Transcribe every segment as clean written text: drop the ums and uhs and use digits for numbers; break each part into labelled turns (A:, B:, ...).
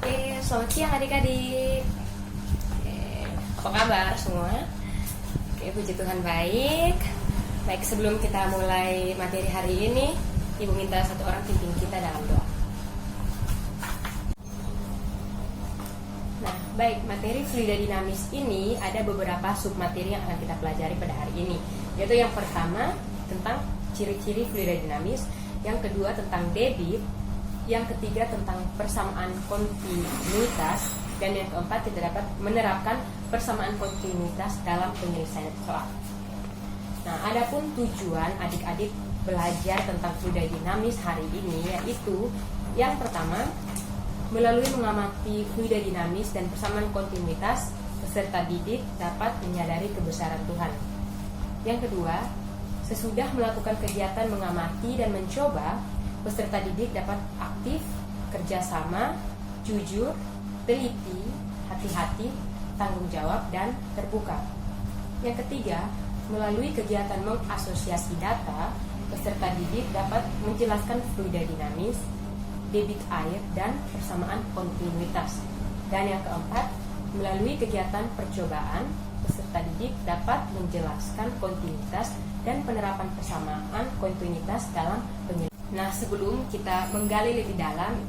A: Oke, selamat siang adik-adik. Oke, apa kabar semua? Oke, puji Tuhan baik. Baik, sebelum kita mulai materi hari ini, Ibu minta satu orang pimpin kita dalam doa. Nah, baik, materi fluida dinamis ini ada beberapa submateri yang akan kita pelajari pada hari ini. Yaitu yang pertama tentang ciri-ciri fluida dinamis, yang kedua tentang debit, yang ketiga tentang persamaan kontinuitas, dan yang keempat kita dapat menerapkan persamaan kontinuitas dalam penyelesaian soal. Nah, adapun tujuan adik-adik belajar tentang fluida dinamis hari ini yaitu yang pertama, melalui mengamati fluida dinamis dan persamaan kontinuitas, peserta didik dapat menyadari kebesaran Tuhan. Yang kedua, sesudah melakukan kegiatan mengamati dan mencoba, peserta didik dapat aktif, kerjasama, jujur, teliti, hati-hati, tanggung jawab, dan terbuka. Yang ketiga, melalui kegiatan mengasosiasi data, peserta didik dapat menjelaskan fluida dinamis, debit air, dan persamaan kontinuitas. Dan yang keempat, melalui kegiatan percobaan, peserta didik dapat menjelaskan kontinuitas dan penerapan persamaan kontinuitas dalam penyelesaian. Nah, sebelum kita menggali lebih dalam,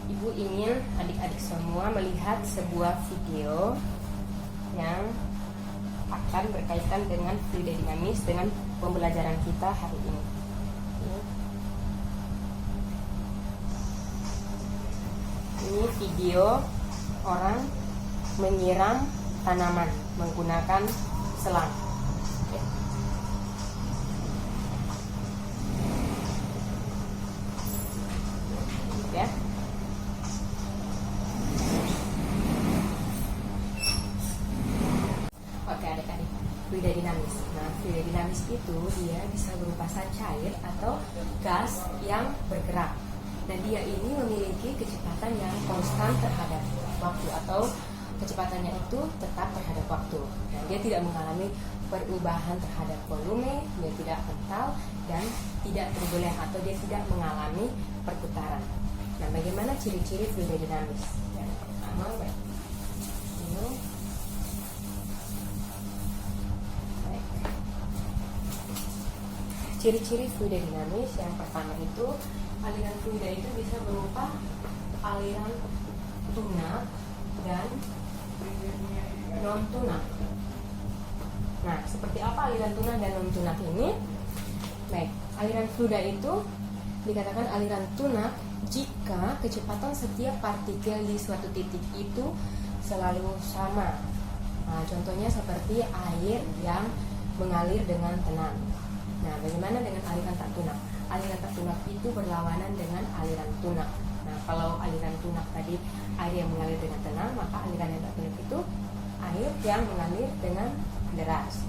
A: Ibu ingin adik-adik semua melihat sebuah video yang akan berkaitan dengan fluida dinamis dengan pembelajaran kita hari ini. Ini video orang menyiram tanaman menggunakan selang. Ya. Oke adik-adik, fluida dinamis. Nah, fluida dinamis itu dia bisa berupa zat cair atau gas yang bergerak. Nah, dia ini memiliki kecepatan yang konstan terhadap waktu atau kecepatannya itu tetap terhadap waktu. Nah, dia tidak mengalami perubahan terhadap volume, dia tidak kental dan tidak turbulent atau dia tidak mengalami perputaran. Nah, bagaimana ciri-ciri fluida dinamis? Yang pertama, ini. Ciri-ciri fluida dinamis yang pertama itu, aliran fluida itu bisa berupa aliran tunak dan non tunak. Nah, seperti apa aliran tunak dan non tunak ini? Baik, aliran fluida itu dikatakan aliran tunak jika kecepatan setiap partikel di suatu titik itu selalu sama. Nah, contohnya seperti air yang mengalir dengan tenang. Nah, bagaimana dengan aliran tak tunak? Aliran tak tunak itu berlawanan dengan aliran tunak. Nah, kalau aliran tunak tadi air yang mengalir dengan tenang, maka aliran yang tak tunak itu air yang mengalir dengan deras.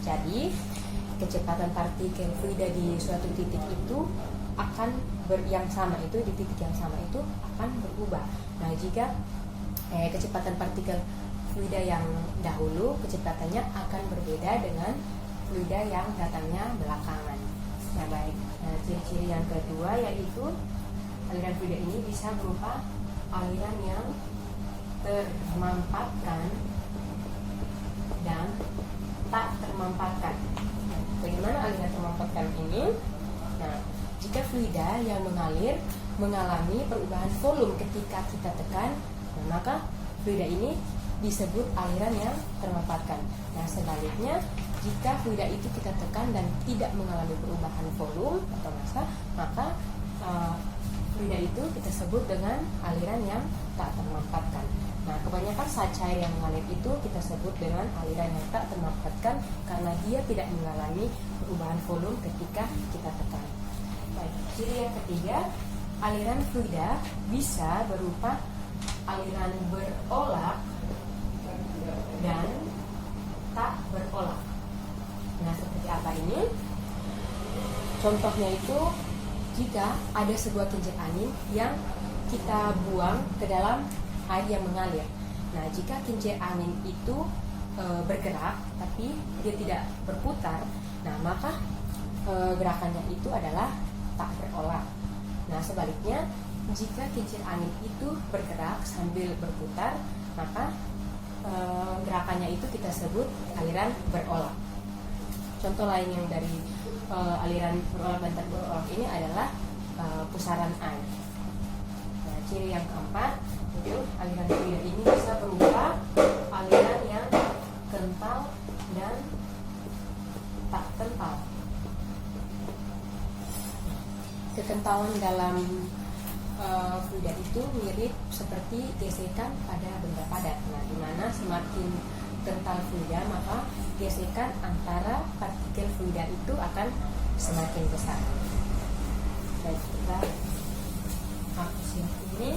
A: Jadi, kecepatan partikel fluida di suatu titik itu akan yang sama itu di titik yang sama itu akan berubah. Nah, jika kecepatan partikel fluida yang dahulu kecepatannya akan berbeda dengan fluida yang datangnya belakangan. Nah, baik. Nah, ciri-ciri yang kedua yaitu aliran fluida ini bisa berupa aliran yang termampatkan dan tak termampatkan. Nah, bagaimana aliran termampatkan ini? Nah, jika fluida yang mengalir mengalami perubahan volume ketika kita tekan, nah, maka fluida ini disebut aliran yang termampatkan. Nah, sebaliknya, jika fluida itu kita tekan dan tidak mengalami perubahan volume atau massa, maka fluida itu kita sebut dengan aliran yang tak termampatkan. Nah, kebanyakan zat cair yang mengalir itu kita sebut dengan aliran yang tak termampatkan karena dia tidak mengalami perubahan volume ketika kita tekan. Baik, ciri yang ketiga, aliran fluida bisa berupa aliran berolak dan tak berolak. Nah, seperti apa ini? Contohnya itu jika ada sebuah kincir angin yang kita buang ke dalam air yang mengalir. Nah, jika kincir angin itu bergerak tapi dia tidak berputar, nah maka gerakannya itu adalah tak berolak. Nah, sebaliknya jika kincir angin itu bergerak sambil berputar, maka gerakannya itu kita sebut aliran berolak. Contoh lain yang dari aliran berolak dan tak berolak ini adalah pusaran air. Nah, ciri yang keempat itu aliran fluida ini bisa berupa aliran yang kental dan tak kental. Kekentalan dalam fluida itu mirip seperti gesekan pada benda padat. Nah, di mana semakin kental fluida, maka gesekan antara partikel fluida itu akan semakin besar. Baik, kita hapus yang ini.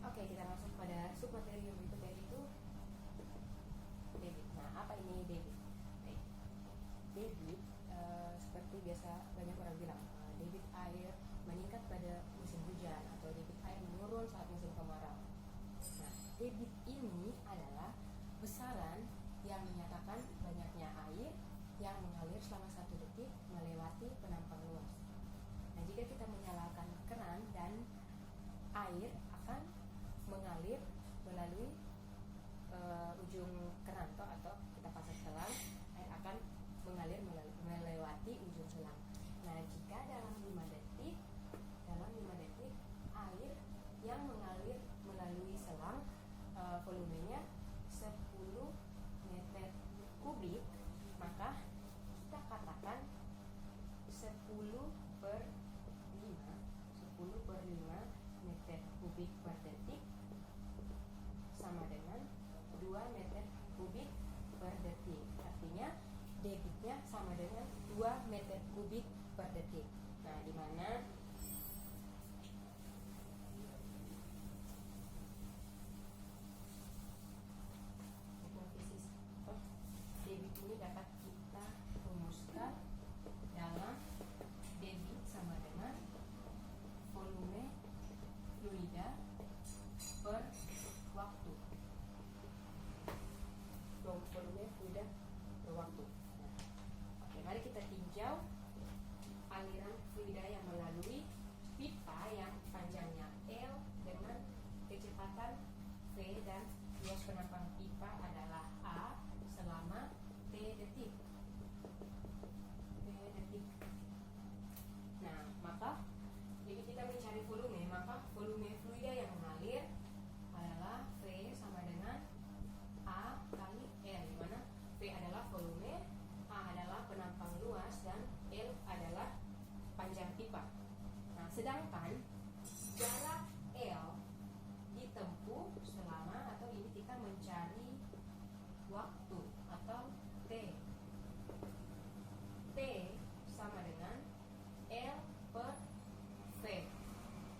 A: Oke, kita masuk pada submateri yang berikutnya, yaitu debit. Nah, apa ini debit? Baik, debit seperti biasa banyak orang bilang, debit air meningkat pada musim hujan atau debit air menurun saat musim kemarau. Nah, debit ini adalah besaran yang menyatakan banyaknya air yang mengalir selama 1 detik melewati penampang luas. Nah, jika kita menyalakan keran dan air akan mengalir melalui ujung keran atau kita pasang selang, air akan mengalir melewati ujung selang. Nah, jika dalam 5 detik air yang mengalir melalui selang volumenya 10 meter kubik, maka kita katakan 10/5 meter kubik per detik sama dengan 2 meter kubik per detik. Artinya debitnya sama dengan 2 meter kubik per detik. Nah, di mana debit ini dapat kita rumuskan dalam debit sama dengan volume fluida per waktu. Volume fluida per waktu. Nah, oke, mari kita tinjau aliran fluida yang melalui pipa yang panjangnya L dengan kecepatan V dan luas penampang pipa adalah A selama T detik. Nah, maka jika kita mencari volume, maka volume fluida yang mengalir adalah V sama dengan A kali L, di mana V adalah volume, A adalah penampang luas, dan L adalah panjang pipa. Nah, sedangkan jarak L ditempuh selama, atau ini kita mencari waktu atau T. T sama dengan L per V,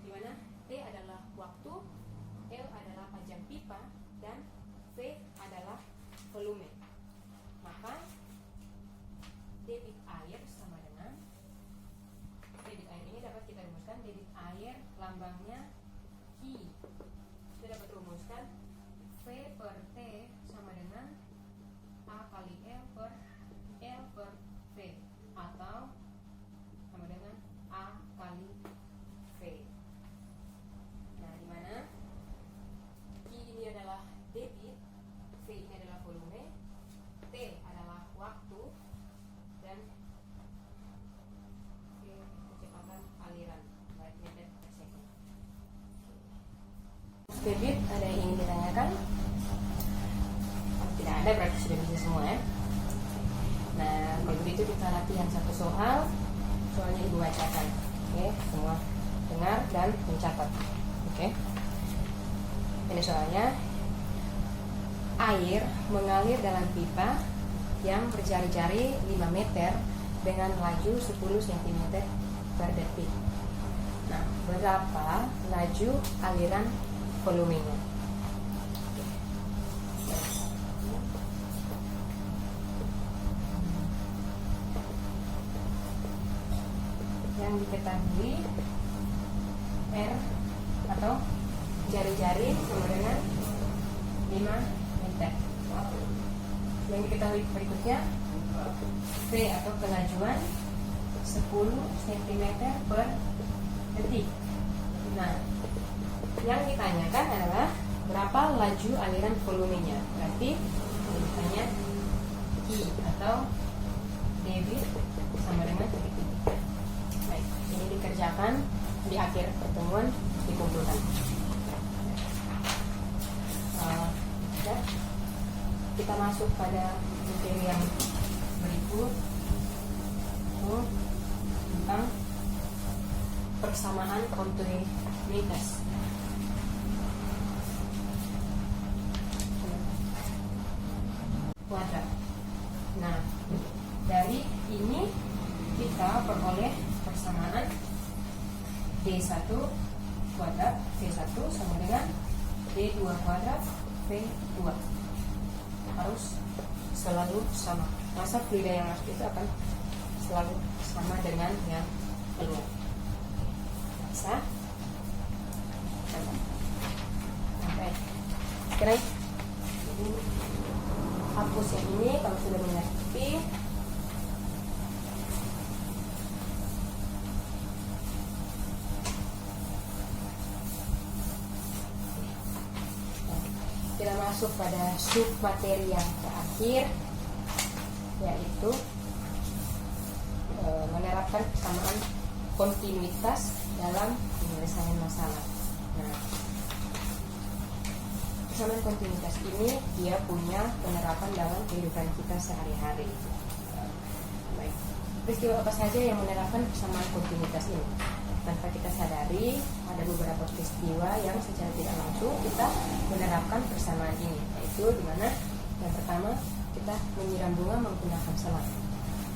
A: di mana T adalah waktu, L adalah panjang pipa, dan V adalah volume. Maka debit air sama dengan, debit air ini dapat kita rumuskan, debit air lambangnya I. Kita dapat rumuskan V per T sama dengan A kali L per V, atau sama dengan A kali V. Nah, di mana I ini adalah debit, V ini adalah volume, T adalah waktu, dan V kecepatan aliran meter per second. Debit, ada yang ingin ditanyakan? Tidak ada, berarti sudah bisa semua ya. Nah, kalau begitu kita latihan satu soal. Soalnya Ibu bacakan. Oke, semua dengar dan mencatat. Oke. Ini soalnya. Air mengalir dalam pipa yang berjari-jari 5 meter dengan laju 10 cm per detik. Nah, berapa laju aliran volumenya? Yang diketahui R atau jari-jari sama dengan 5 meter. Yang diketahui berikutnya V atau kelajuan 10 cm per detik. Nah, yang ditanyakan adalah berapa laju aliran volumenya. Berarti ditanya I atau debit sama dengan titik ini. Baik, ini dikerjakan di akhir pertemuan, dikumpulkan. Ya, kita masuk pada materi yang berikut, itu tentang persamaan kontinuitas. Kuadrat. Nah, dari ini kita peroleh persamaan D1 kuadrat V1 sama dengan D2 kuadrat V2. Harus selalu sama. Masa fluida yang masuk itu akan selalu sama dengan yang keluar. Bisa? Sampai. Sekarang hapus yang ini kalau sudah mengerti. Kita masuk pada sub materi yang terakhir, yaitu menerapkan persamaan kontinuitas dalam penyelesaian masalah. Nah, persamaan kontinuitas ini dia punya penerapan dalam kehidupan kita sehari-hari. Baik, peristiwa apa saja yang menerapkan persamaan kontinuitas ini? Tanpa kita sadari, ada beberapa peristiwa yang secara tidak langsung kita menerapkan persamaan ini, yaitu dimana yang pertama kita menyiram bunga menggunakan selang.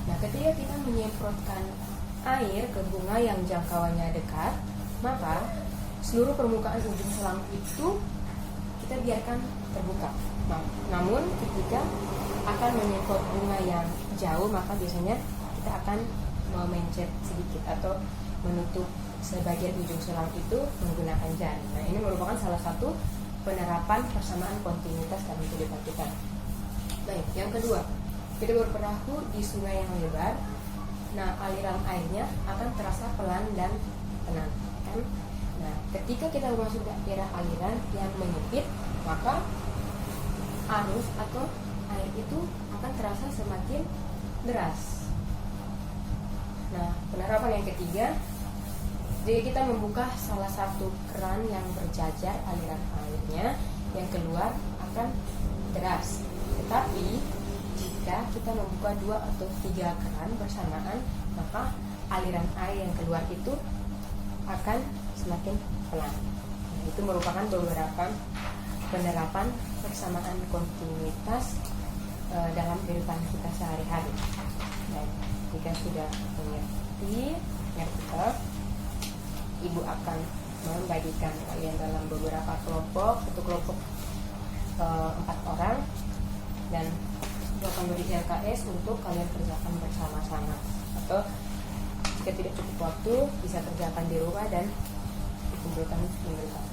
A: Nah, ketika kita menyemprotkan air ke bunga yang jangkauannya dekat, maka seluruh permukaan ujung selang itu kita biarkan terbuka. Namun ketika akan menyemprot bunga yang jauh, maka biasanya kita akan memencet sedikit atau menutup sebagian ujung selang itu menggunakan jari. Nah, ini merupakan salah satu penerapan persamaan kontinuitas dalam kehidupan kita. Baik, yang kedua, kita berperahu di sungai yang lebar. Nah, aliran airnya akan terasa pelan dan tenang, kan? Nah, ketika kita memasuki daerah aliran yang menyempit, maka arus atau air itu akan terasa semakin deras. Nah, penerapan yang ketiga, jadi kita membuka salah satu keran yang berjajar aliran airnya, yang keluar akan deras. Tetapi jika kita membuka 2 atau 3 keran bersamaan, maka aliran air yang keluar itu akan semakin pelan. Nah, itu merupakan beberapa penerapan persamaan kontinuitas dalam kehidupan kita sehari-hari. Dan jika sudah mengerti, Ibu akan membagikan kalian dalam beberapa kelompok, satu kelompok 4 orang, dan Ibu akan beri LKS untuk kalian kerjakan bersama-sama, atau jika tidak cukup waktu bisa kerjakan di rumah dan dikumpulkan minggu depan.